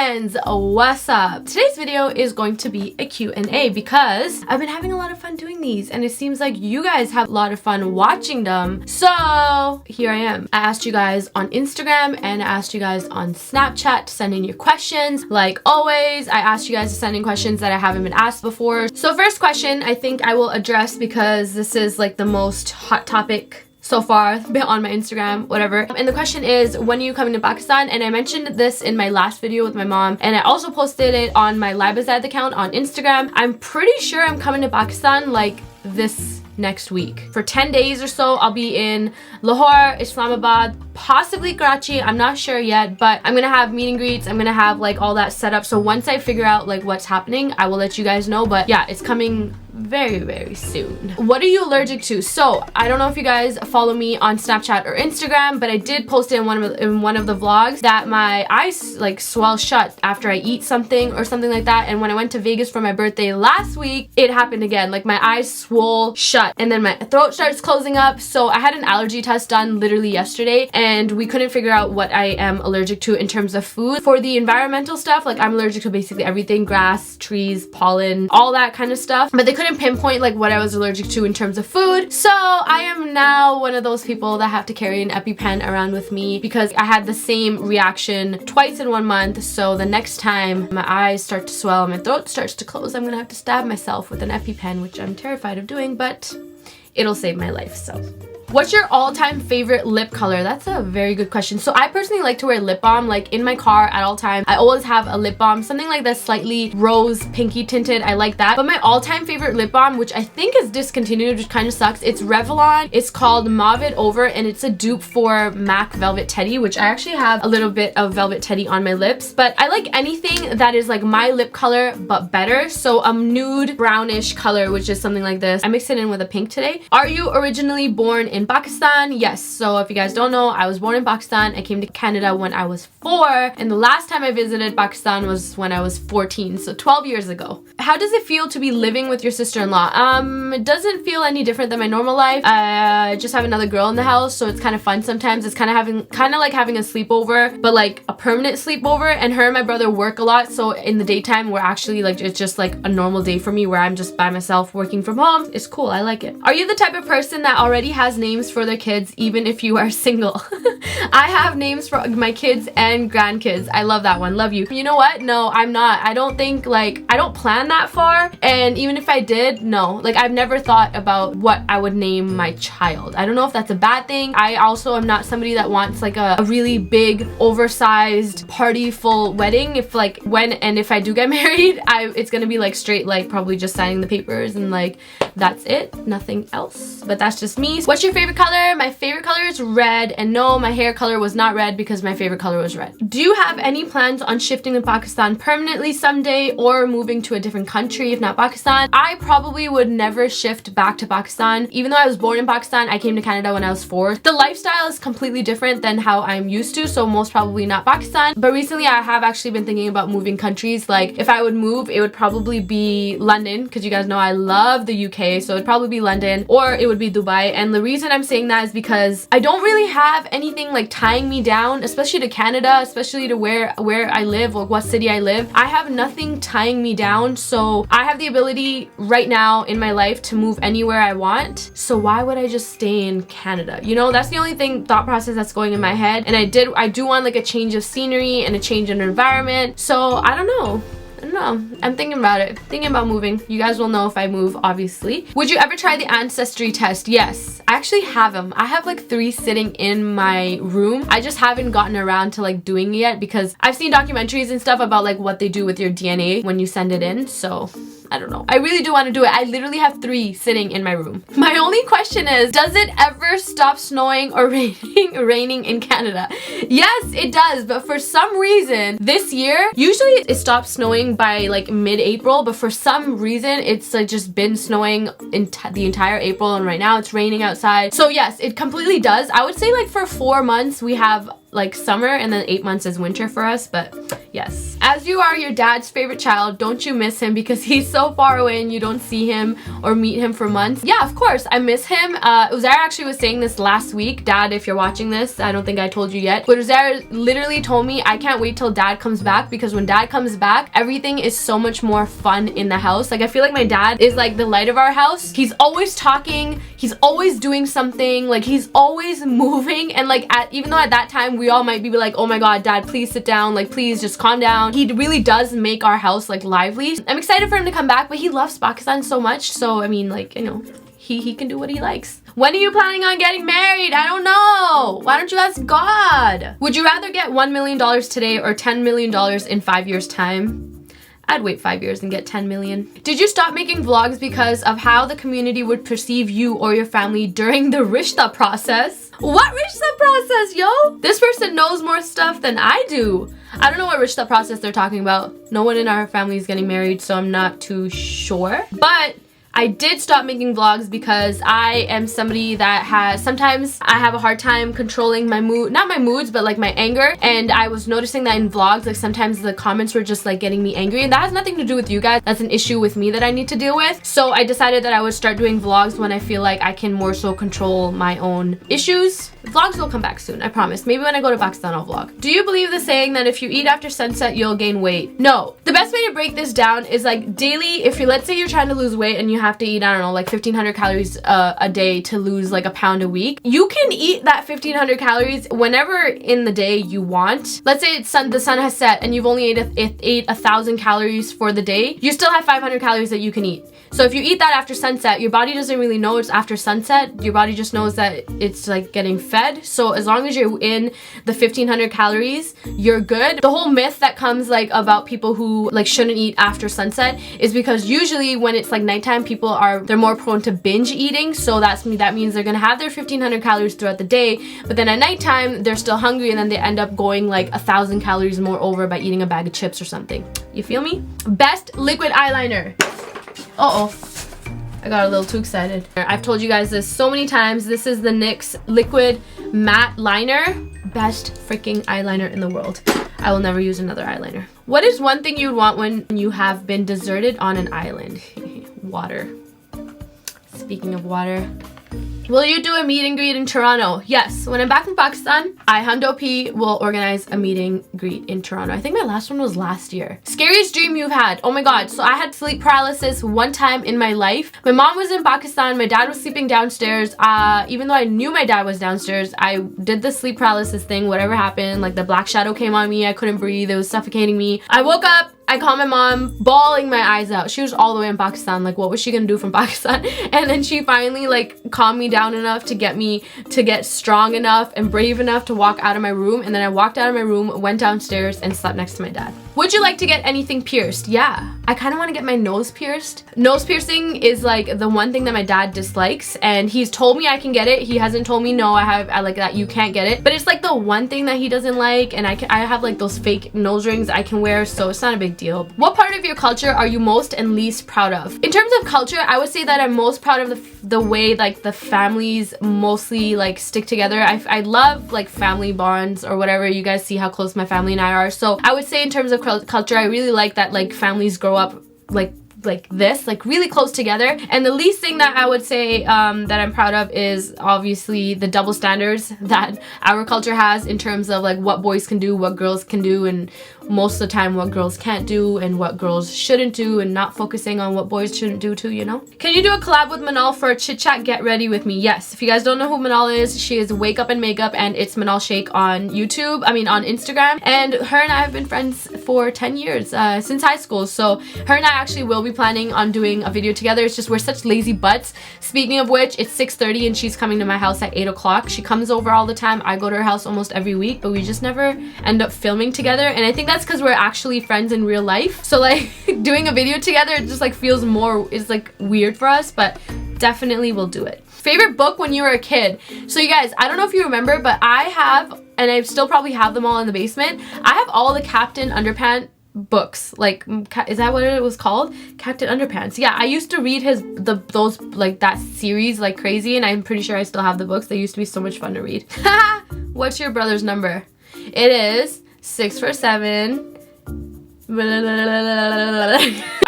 friends, what's up? Today's video is going to be a Q&A because I've been having a lot of fun doing these and it seems like you guys have a lot of fun watching them. So here I am. I asked you guys on Instagram and I asked you guys on Snapchat to send in your questions. Like always, I asked you guys to send in questions that I haven't been asked before. So first question I think I will address because this is like the most hot topic so far on my Instagram, whatever. And the question is, when are you coming to Pakistan? And I mentioned this in my last video with my mom, and I also posted it on my Zaid account on Instagram. I'm pretty sure I'm coming to Pakistan like this next week. For 10 days or so, I'll be in Lahore, Islamabad, possibly Karachi. I'm not sure yet, but I'm gonna have meet and greets. I'm gonna have like all that set up. So once I figure out like what's happening, I will let you guys know. But yeah, it's coming very soon. What are you allergic to? So I don't know if you guys follow me on Snapchat or Instagram, but I did post it in one of the vlogs that my eyes like swell shut after I eat something or something like that. And when I went to Vegas for my birthday last week, it happened again. Like my eyes swole shut and then my throat starts closing up. So I had an allergy test done literally yesterday and we couldn't figure out what I am allergic to in terms of food. For the environmental stuff, like I'm allergic to basically everything: grass, trees, pollen, all that kind of stuff. But they couldn't pinpoint like what I was allergic to in terms of food. So I am now one of those people that have to carry an EpiPen around with me because I had the same reaction twice in 1 month. So the next time my eyes start to swell and my throat starts to close, I'm gonna have to stab myself with an EpiPen, which I'm terrified of doing, but it'll save my life. So what's your all-time favorite lip color? That's a very good question. So I personally like to wear lip balm. Like in my car at all times, I always have a lip balm, something like that, slightly rose pinky tinted. I like that. But my all-time favorite lip balm, which I think is discontinued, which kind of sucks, it's Revlon. It's called Mauve It Over and it's a dupe for MAC Velvet Teddy, which I actually have a little bit of Velvet Teddy on my lips. But I like anything that is like my lip color but better. So a nude brownish color, which is something like this. I mixed it in with a pink today. Are you originally born in Pakistan? Yes. So if you guys don't know, I was born in Pakistan. I came to Canada when I was 4 and the last time I visited Pakistan was when I was 14, so 12 years ago. How does it feel to be living with your sister-in-law? It doesn't feel any different than my normal life. I just have another girl in the house, so it's kind of fun sometimes. It's kind of like having a sleepover, but like a permanent sleepover. And her and my brother work a lot, so in the daytime we're actually like, it's just like a normal day for me where I'm just by myself working from home. It's cool. I like it. Are you the type of person that already has names for their kids even if you are single? I have names for my kids and grandkids. I love that one. Love you. You know what? No, I'm not. I don't think like, I don't plan that far, and even if I did, no. Like I've never thought about what I would name my child. I don't know if that's a bad thing. I also am not somebody that wants like a really big oversized party full wedding. If like if I do get married, it's gonna be like straight like probably just signing the papers and like that's it, nothing else. But that's just me. What's your favorite color? My favorite color is red, and no, my hair color was not red because my favorite color was red. Do you have any plans on shifting to Pakistan permanently someday or moving to a different country if not Pakistan? I probably would never shift back to Pakistan. Even though I was born in Pakistan, I came to Canada when I was 4. The lifestyle is completely different than how I'm used to, so most probably not Pakistan. But recently I have actually been thinking about moving countries. Like if I would move, it would probably be London, because you guys know I love the UK, so it'd probably be London, or it would be Dubai. And the reason I'm saying that is because I don't really have anything like tying me down, especially to Canada, especially to where I live or what city I live. I have nothing tying me down, so I have the ability right now in my life to move anywhere I want. So why would I just stay in Canada? You know, that's the only thought process that's going in my head. And I do want like a change of scenery and a change in environment. So I don't know. I'm thinking about it. Thinking about moving. You guys will know if I move, obviously. Would you ever try the Ancestry test? Yes. I actually have them. I have like 3 sitting in my room. I just haven't gotten around to like doing it yet because I've seen documentaries and stuff about like what they do with your DNA when you send it in. So I don't know. I really do want to do it. I literally have 3 sitting in my room. My only question is, does it ever stop snowing or raining in Canada? Yes, it does. But for some reason, this year, usually it stops snowing by like mid-April, but for some reason, it's like just been snowing in the entire April, and right now it's raining outside. So yes, it completely does. I would say like for 4 months, we have like summer, and then 8 months is winter for us. But yes, as you are your dad's favorite child, don't you miss him because he's so far away and you don't see him or meet him for months? Yeah, of course, I miss him. UZAIR actually was saying this last week. Dad, if you're watching this, I don't think I told you yet, but UZAIR literally told me I can't wait till dad comes back, because when dad comes back, everything is so much more fun in the house. Like, I feel like my dad is like the light of our house. He's always talking, he's always doing something, like he's always moving, and like even though at that time we all might be like, oh my god, dad, please sit down, like please just calm down, he really does make our house like lively. I'm excited for him to come back, but he loves Pakistan so much, so I mean, like, you know, he can do what he likes. When are you planning on getting married? I don't know. Why don't you ask God? Would you rather get $1 million today or $10 million in 5 years time? I'd wait 5 years and get 10 million. Did you stop making vlogs because of how the community would perceive you or your family during the rishta process? What rishta process, yo? This person knows more stuff than I do. I don't know what rishta process they're talking about. No one in our family is getting married, so I'm not too sure. But I did stop making vlogs because I am somebody that sometimes I have a hard time controlling my mood, not my moods, but like my anger. And I was noticing that in vlogs, like sometimes the comments were just like getting me angry, and that has nothing to do with you guys. That's an issue with me that I need to deal with. So I decided that I would start doing vlogs when I feel like I can more so control my own issues. Vlogs will come back soon, I promise. Maybe when I go to Pakistan, I'll vlog. Do you believe the saying that if you eat after sunset, you'll gain weight? No. The best way to break this down is like daily, if let's say you're trying to lose weight and you have to eat, I don't know, like 1,500 calories a day to lose like a pound a week. You can eat that 1,500 calories whenever in the day you want. Let's say the sun has set and you've only ate 1,000 calories for the day. You still have 500 calories that you can eat. So if you eat that after sunset, your body doesn't really know it's after sunset. Your body just knows that it's like getting fed. So as long as you're in the 1,500 calories, you're good. The whole myth that comes like about people who like shouldn't eat after sunset is because usually when it's like nighttime, they're more prone to binge eating. So that means they're gonna have their 1,500 calories throughout the day, but then at nighttime they're still hungry, and then they end up going like 1,000 calories more over by eating a bag of chips or something. You feel me? Best liquid eyeliner. Uh-oh, I got a little too excited. I've told you guys this so many times. This is the NYX liquid matte liner. Best freaking eyeliner in the world. I will never use another eyeliner. What is one thing you would want when you have been deserted on an island? Water. Speaking of water, will you do a meet and greet in Toronto? Yes. When I'm back from Pakistan, I, Hundo P, will organize a meet and greet in Toronto. I think my last one was last year. Scariest dream you've had? Oh my god. So I had sleep paralysis one time in my life. My mom was in Pakistan. My dad was sleeping downstairs. Even though I knew my dad was downstairs, I did the sleep paralysis thing. Whatever happened, like the black shadow came on me. I couldn't breathe. It was suffocating me. I woke up. I called my mom, bawling my eyes out. She was all the way in Pakistan. Like, what was she gonna do from Pakistan? And then she finally like calmed me down enough to get me to get strong enough and brave enough to walk out of my room. And then I walked out of my room, went downstairs, and slept next to my dad. Would you like to get anything pierced? Yeah, I kind of want to get my nose pierced. Nose piercing is like the one thing that my dad dislikes, and he's told me I can get it. He hasn't told me no, I like that you can't get it, but it's like the one thing that he doesn't like, and I have like those fake nose rings I can wear, so it's not a big deal. What part of your culture are you most and least proud of? In terms of culture, I would say that I'm most proud of the way like the families mostly like stick together. I love like family bonds or whatever. You guys see how close my family and I are. So I would say in terms of culture, I really like that like families grow up like this, like really close together. And the least thing that I would say that I'm proud of is obviously the double standards that our culture has in terms of like what boys can do, what girls can do, and most of the time what girls can't do and what girls shouldn't do, and not focusing on what boys shouldn't do too, you know? Can you do a collab with Manal for a chit chat get ready with me? Yes. If you guys don't know who Manal is, she is Wake Up and Makeup, and it's Manal Shake on YouTube, on Instagram, and her and I have been friends for 10 years, since high school. So her and I actually will be planning on doing a video together. It's just we're such lazy butts. Speaking of which, it's 6:30 and she's coming to my house at 8 o'clock. She comes over all the time. I go to her house almost every week, but we just never end up filming together, and I think that's because we're actually friends in real life. So like doing a video together, it just like feels more, it's like weird for us, but definitely we'll do it. Favorite book when you were a kid? So you guys, I don't know if you remember, but I have, and I still probably have them all in the basement, I have all the Captain Underpants books. Like, is that what it was called? Captain Underpants. Yeah, I used to read those like that series like crazy, and I'm pretty sure I still have the books. They used to be so much fun to read. What's your brother's number? It is 6 for 7. Are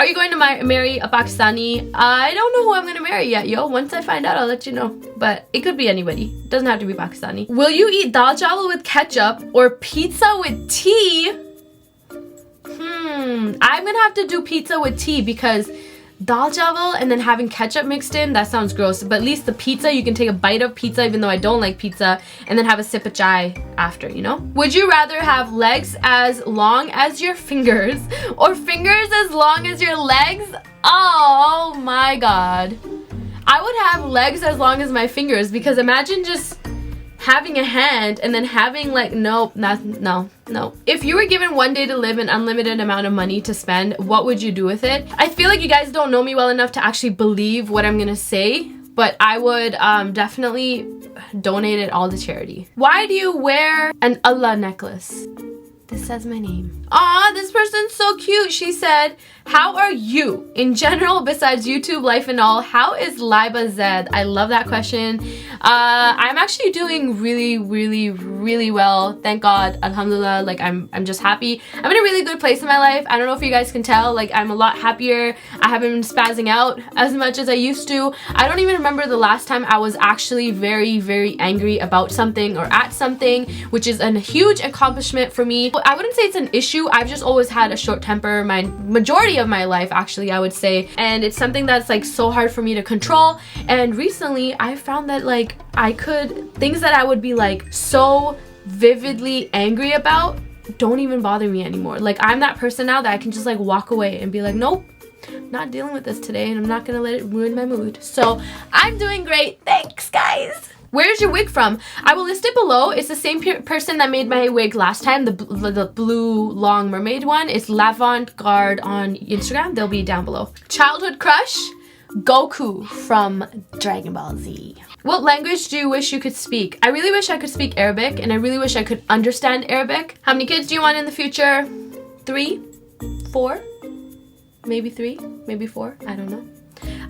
you going to marry a Pakistani? I don't know who I'm gonna marry yet, yo. Once I find out, I'll let you know. But it could be anybody. It doesn't have to be Pakistani. Will you eat dal chawal with ketchup or pizza with tea? I'm gonna have to do pizza with tea because dal chawal and then having ketchup mixed in, that sounds gross. But at least the pizza, you can take a bite of pizza even though I don't like pizza and then have a sip of chai after, you know? Would you rather have legs as long as your fingers or fingers as long as your legs? Oh my god. I would have legs as long as my fingers because imagine just having a hand and then having like, no. If you were given one day to live an unlimited amount of money to spend, what would you do with it? I feel like you guys don't know me well enough to actually believe what I'm gonna say, but I would definitely donate it all to charity. Why do you wear an Allah necklace? This says my name. Aw, this person's so cute. She said, how are you in general besides YouTube life and all? How is Liba Zaid? I love that question. I'm actually doing really well. Thank God. Alhamdulillah. Like I'm just happy. I'm in a really good place in my life. I don't know if you guys can tell. Like I'm a lot happier. I haven't been spazzing out as much as I used to. I don't even remember the last time I was actually very angry about something or at something, which is a huge accomplishment for me. I wouldn't say it's an issue. I've just always had a short temper my majority of my life, actually, I would say, and it's something that's like so hard for me to control. And recently I found that like things that I would be like so vividly angry about don't even bother me anymore. Like I'm that person now that I can just like walk away and be like, nope, not dealing with this today and I'm not gonna let it ruin my mood. So I'm doing great. Thanks, guys. Where's your wig from? I will list it below. It's the same person that made my wig last time, the blue long mermaid one. It's Lavant-Garde on Instagram. They'll be down below. Childhood crush? Goku from Dragon Ball Z. What language do you wish you could speak? I really wish I could speak Arabic and I really wish I could understand Arabic. How many kids do you want in the future? 3? 4? Maybe 3? Maybe 4? I don't know.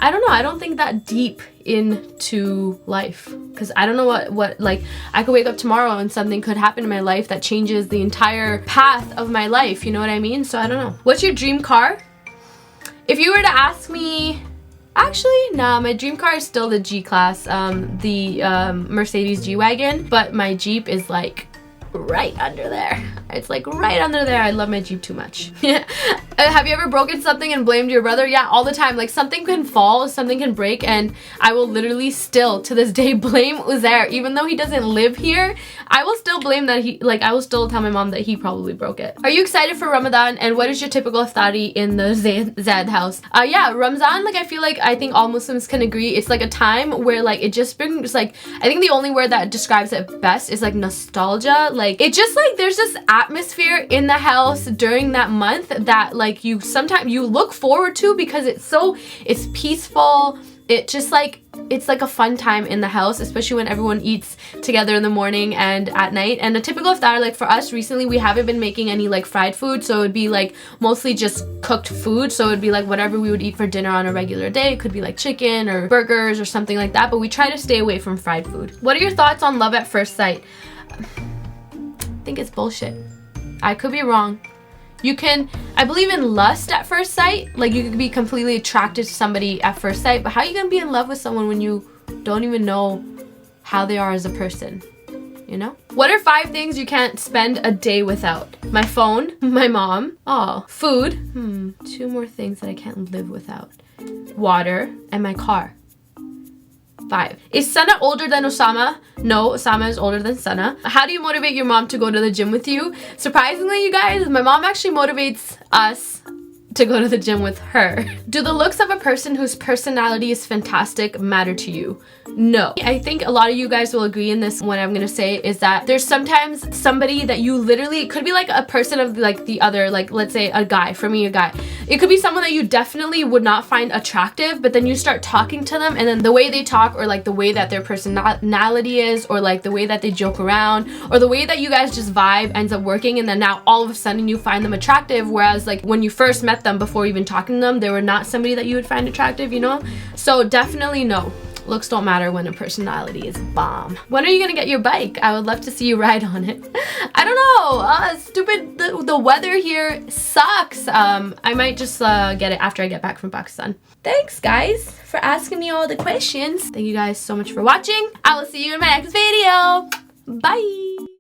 I don't think that deep into life because I don't know what like I could wake up tomorrow and something could happen in my life that changes the entire path of my life, you know what I mean? So I don't know. What's your dream car? If you were to ask me, actually nah, my dream car is still the G-Class, the Mercedes G-Wagon, but my Jeep is like right under there. It's like right under there. I love my Jeep too much. Have you ever broken something and blamed your brother? Yeah, all the time. Like something can fall, something can break, and I will literally still to this day blame UZAIR. Even though he doesn't live here, I will still blame that I will still tell my mom that he probably broke it. Are you excited for Ramadan? And what is your typical iftari in the Zaid house? Yeah, Ramadan, like I think all Muslims can agree, it's like a time where like it just brings like, I think the only word that describes it best is like nostalgia. Like it just like there's this atmosphere in the house during that month that like you sometimes you look forward to because it's peaceful. It just like it's like a fun time in the house, especially when everyone eats together in the morning and at night. And a typical iftar, like for us recently, we haven't been making any like fried food, so it would be like mostly just cooked food. So it would be like whatever we would eat for dinner on a regular day. It could be like chicken or burgers or something like that, but we try to stay away from fried food. What are your thoughts on love at first sight? I think it's bullshit. I could be wrong. I believe in lust at first sight. Like you could be completely attracted to somebody at first sight, but how are you gonna be in love with someone when you don't even know how they are as a person? You know? What are 5 things you can't spend a day without? My phone, my mom, food, 2 more things that I can't live without. Water, and my car. 5. Is Sana older than Osama? No, Osama is older than Sana. How do you motivate your mom to go to the gym with you? Surprisingly, you guys, my mom actually motivates us to go to the gym with her. Do the looks of a person whose personality is fantastic matter to you? No. I think a lot of you guys will agree in this. What I'm gonna say is that there's sometimes somebody that you literally, it could be like a person of like the other, like let's say a guy, for me a guy. It could be someone that you definitely would not find attractive, but then you start talking to them and then the way they talk or like the way that their personality is or like the way that they joke around or the way that you guys just vibe ends up working, and then now all of a sudden you find them attractive, whereas like when you first met them before even talking to them, they were not somebody that you would find attractive, you know? So definitely no. looks don't matter when a personality is bomb. When are you gonna get your bike? I would love to see you ride on it. I don't know. Stupid. The weather here sucks. I might just get it after I get back from Pakistan. Thanks, guys, for asking me all the questions. Thank you guys so much for watching. I will see you in my next video. Bye.